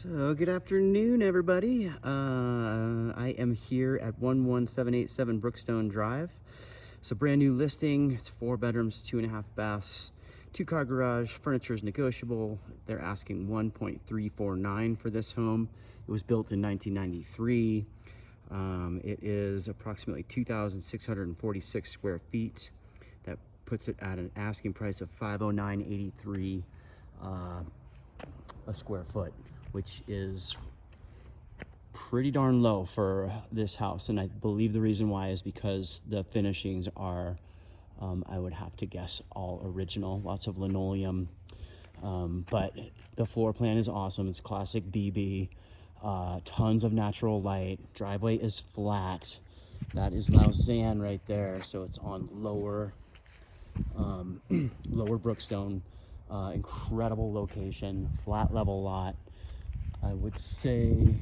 So good afternoon, everybody. I am here at 11787 Brookstone Drive. It's a brand new listing. It's 4 bedrooms, 2.5 baths, 2-car garage. Furniture is negotiable. They're asking 1.349 for this home. It was built in 1993. It is approximately 2,646 square feet. That puts it at an asking price of $509.83 a square foot, which is pretty darn low for this house. And I believe the reason why is because the finishings are, I would have to guess, all original, lots of linoleum. But the floor plan is awesome. It's classic BB, tons of natural light. Driveway is flat. That is Lausanne right there. So it's on lower Brookstone. Incredible location, flat level lot. I would say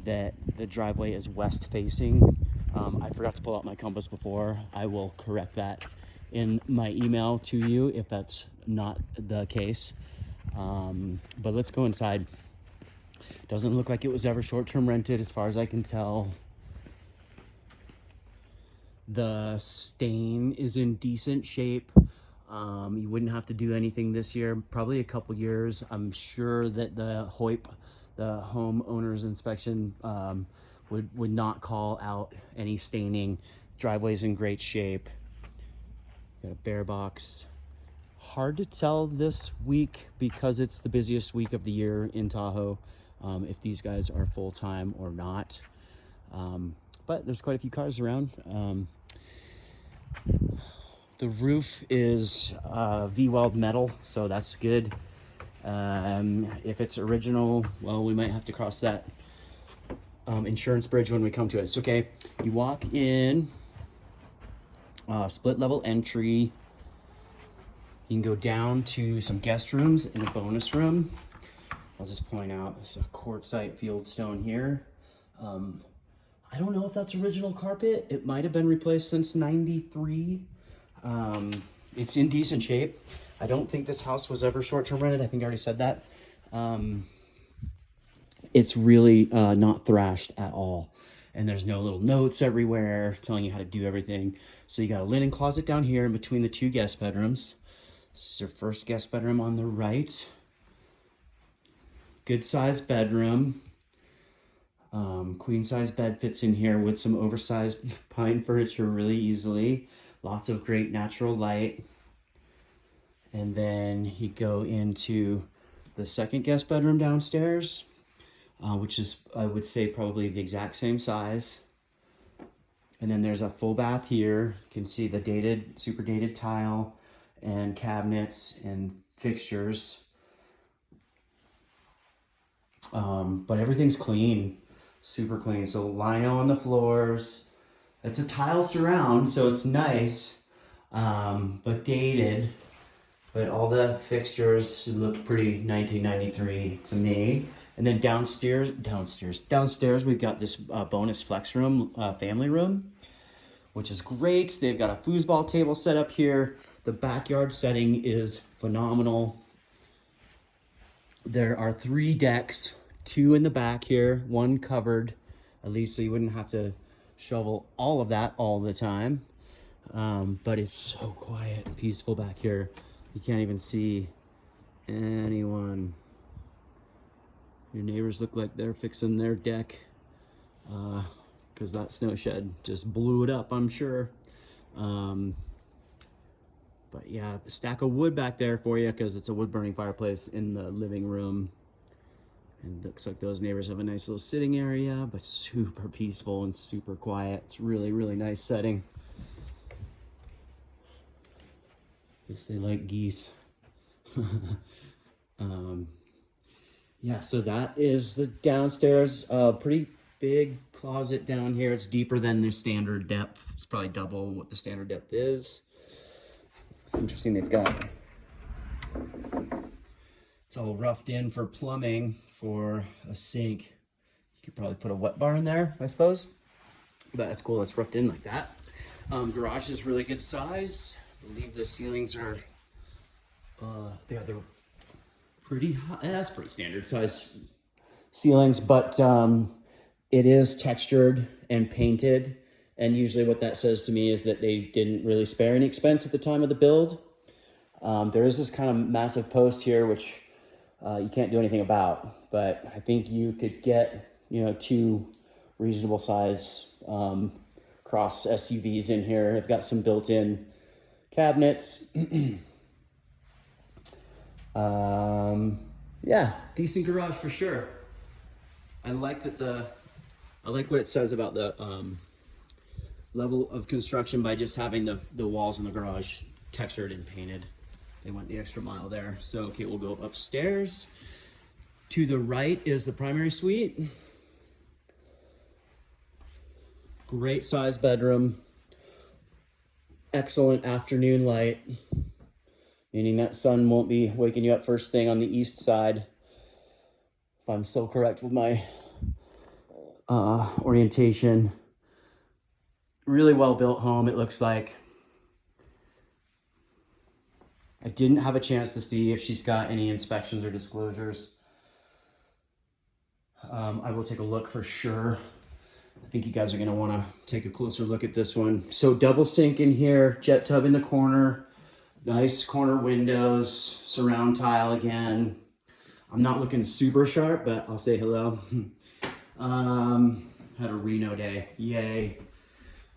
that the driveway is west facing. I forgot to pull out my compass before. I will correct that in my email to you if that's not the case. But let's go inside. Doesn't look like it was ever short-term rented as far as I can tell. The stain is in decent shape. You wouldn't have to do anything this year, probably a couple years. I'm sure that the HOIP, the home owner's inspection, would not call out any staining. Driveway's in great shape. Got a bear box. Hard to tell this week because it's the busiest week of the year in Tahoe, if these guys are full-time or not. But there's quite a few cars around. The roof is V-weld metal, so that's good. If it's original, well, we might have to cross that insurance bridge when we come to it. It's okay. You walk in, split level entry. You can go down to some guest rooms and a bonus room. I'll just point out, it's a quartzite fieldstone here. I don't know if that's original carpet. It might have been replaced since '93. It's in decent shape. I don't think this house was ever short-term rented. I think I already said that. It's really not thrashed at all. And there's no little notes everywhere telling you how to do everything. So you got a linen closet down here in between the 2 guest bedrooms. This is your first guest bedroom on the right. Good sized bedroom. Queen size bed fits in here with some oversized pine furniture really easily. Lots of great natural light. And then you go into the second guest bedroom downstairs, which is, I would say, probably the exact same size. And then there's a full bath here. You can see the dated, super dated tile and cabinets and fixtures. But everything's clean, super clean. So lino on the floors. It's a tile surround, so it's nice, but dated. But all the fixtures look pretty 1993 to me. And then downstairs, we've got this bonus flex room, family room, which is great. They've got a foosball table set up here. The backyard setting is phenomenal. There are 3 decks, 2 in the back here, 1 covered, at least so you wouldn't have to shovel all of that all the time. But it's so quiet and peaceful back here. You can't even see anyone. Your neighbors look like they're fixing their deck because that snow shed just blew it up, I'm sure. But yeah, a stack of wood back there for you because it's a wood burning fireplace in the living room. And looks like those neighbors have a nice little sitting area, but super peaceful and super quiet. It's really, really nice setting. Guess they like geese. Yeah, so that is the downstairs. Pretty big closet down here. It's deeper than their standard depth. It's probably double what the standard depth is. It's interesting they've got, it's all roughed in for plumbing for a sink. You could probably put a wet bar in there, I suppose. But that's cool, it's roughed in like that. Garage is really good size. I believe the ceilings are, they're pretty high. That's pretty standard size ceilings, but it is textured and painted. And usually what that says to me is that they didn't really spare any expense at the time of the build. There is this kind of massive post here, which you can't do anything about, but I think you could get, you know, 2 reasonable size cross SUVs in here. I've got some built-in cabinets. Yeah, decent garage for sure. I like that I like what it says about the level of construction by just having the walls in the garage textured and painted. They went the extra mile there. So, okay, we'll go upstairs. To the right is the primary suite. Great size bedroom. Excellent afternoon light, meaning that sun won't be waking you up first thing on the east side. If I'm still correct with my orientation. Really well built home, it looks like. I didn't have a chance to see if she's got any inspections or disclosures. I will take a look for sure. I think you guys are gonna wanna take a closer look at this one. So double sink in here, jet tub in the corner, nice corner windows, surround tile again. I'm not looking super sharp, but I'll say hello. Had a Reno day, yay.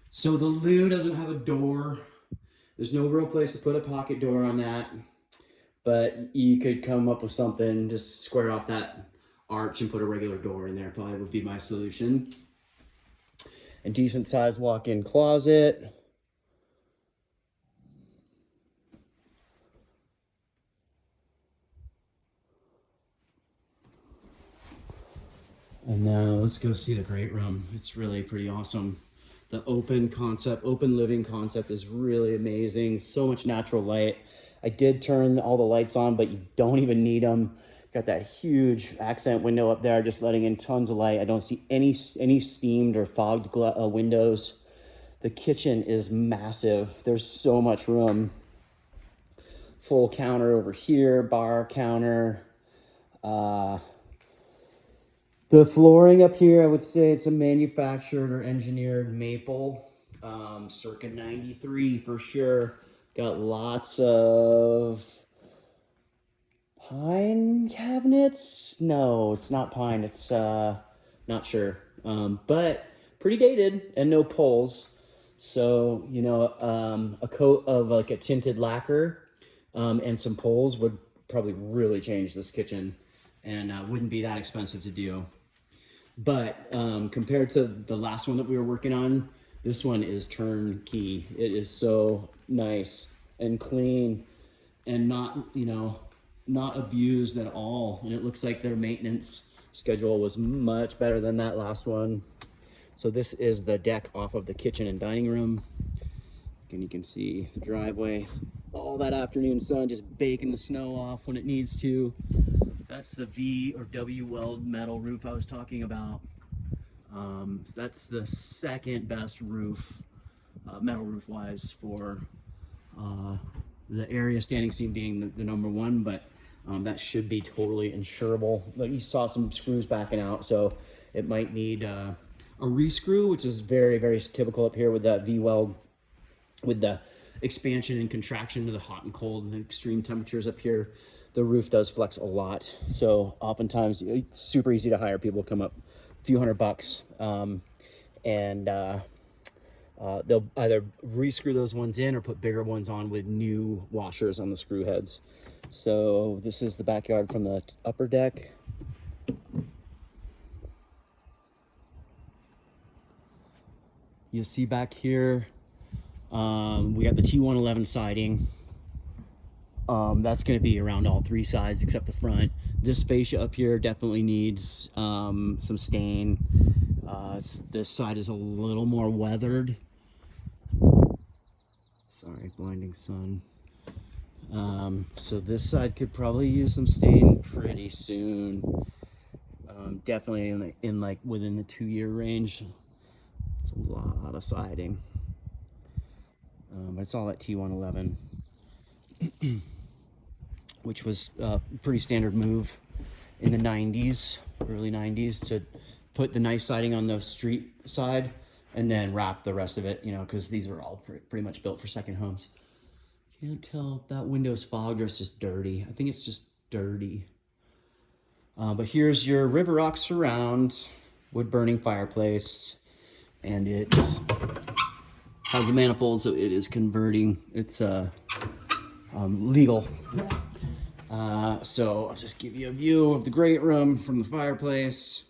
So the loo doesn't have a door. There's no real place to put a pocket door on that, but you could come up with something, just square off that arch and put a regular door in there, probably would be my solution. A decent sized walk-in closet. And now let's go see the great room. It's really pretty awesome. The open living concept is really amazing. So much natural light. I did turn all the lights on, but you don't even need them. Got that huge accent window up there, just letting in tons of light. I don't see any steamed or fogged windows. The kitchen is massive. There's so much room. Full counter over here, bar counter. The flooring up here, I would say it's a manufactured or engineered maple, circa 93 for sure. Got lots of pine cabinets. No, it's not pine. It's not sure, but pretty dated and no poles. So, you know, a coat of like a tinted lacquer and some poles would probably really change this kitchen, and wouldn't be that expensive to do. But compared to the last one that we were working on, this one is turnkey. It is so nice and clean and not, you know, not abused at all. And it looks like their maintenance schedule was much better than that last one. So this is the deck off of the kitchen and dining room. And you can see the driveway, all that afternoon sun just baking the snow off when it needs to. That's the V or W weld metal roof I was talking about. That's the second best roof, metal roof wise, for the area, standing seam being the number one, but that should be totally insurable. But you saw some screws backing out, so it might need a re-screw, which is very, very typical up here with that V weld, with the expansion and contraction to the hot and cold and the extreme temperatures up here. The roof does flex a lot, so oftentimes it's super easy to hire people, come up a few $100, and they'll either re-screw those ones in or put bigger ones on with new washers on the screw heads. So this is the backyard from the upper deck. You'll see back here, we got the T111 siding. That's going to be around all 3 sides except the front. This fascia up here definitely needs some stain. This side is a little more weathered. Sorry, blinding sun. So this side could probably use some stain pretty soon. Definitely in like within the 2-year range. It's a lot of siding. But it's all at T111. Which was a pretty standard move in the 90s, early 90s, to put the nice siding on the street side and then wrap the rest of it, you know, because these were all pretty much built for second homes. Can't tell if that window's fogged or it's just dirty. I think it's just dirty. But here's your River Rock surround, wood burning fireplace, and it has a manifold, so it is converting. It's legal. So I'll just give you a view of the great room from the fireplace.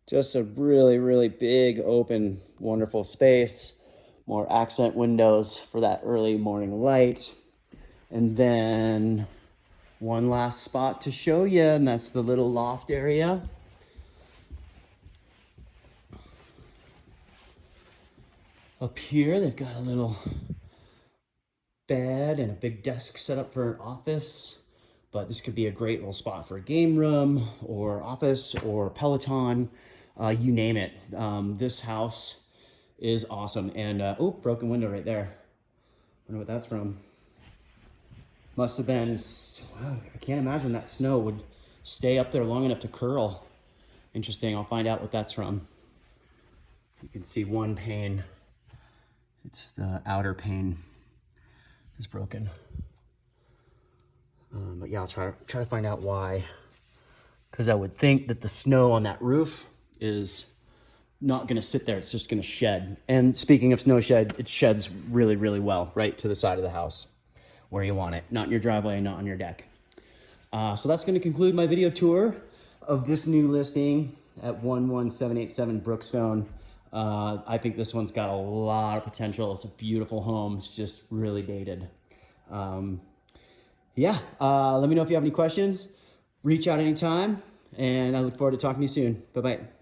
Just a really, really big, open, wonderful space. More accent windows for that early morning light. And then one last spot to show you, and that's the little loft area. Up here, they've got a little bed and a big desk set up for an office, but this could be a great little spot for a game room or office or Peloton, you name it. This house is awesome. And oh, broken window right there. Wonder what that's from. Must have been, wow, I can't imagine that snow would stay up there long enough to curl. Interesting, I'll find out what that's from. You can see one pane. It's the outer pane is broken. But yeah, I'll try to find out why. Because I would think that the snow on that roof is not gonna sit there, it's just gonna shed. And speaking of snow shed, it sheds really, really well right to the side of the house where you want it. Not in your driveway, not on your deck. So that's gonna conclude my video tour of this new listing at 11787 Brookstone. I think this one's got a lot of potential. It's a beautiful home. It's just really dated. Yeah, let me know if you have any questions. Reach out anytime, and I look forward to talking to you soon. Bye-bye.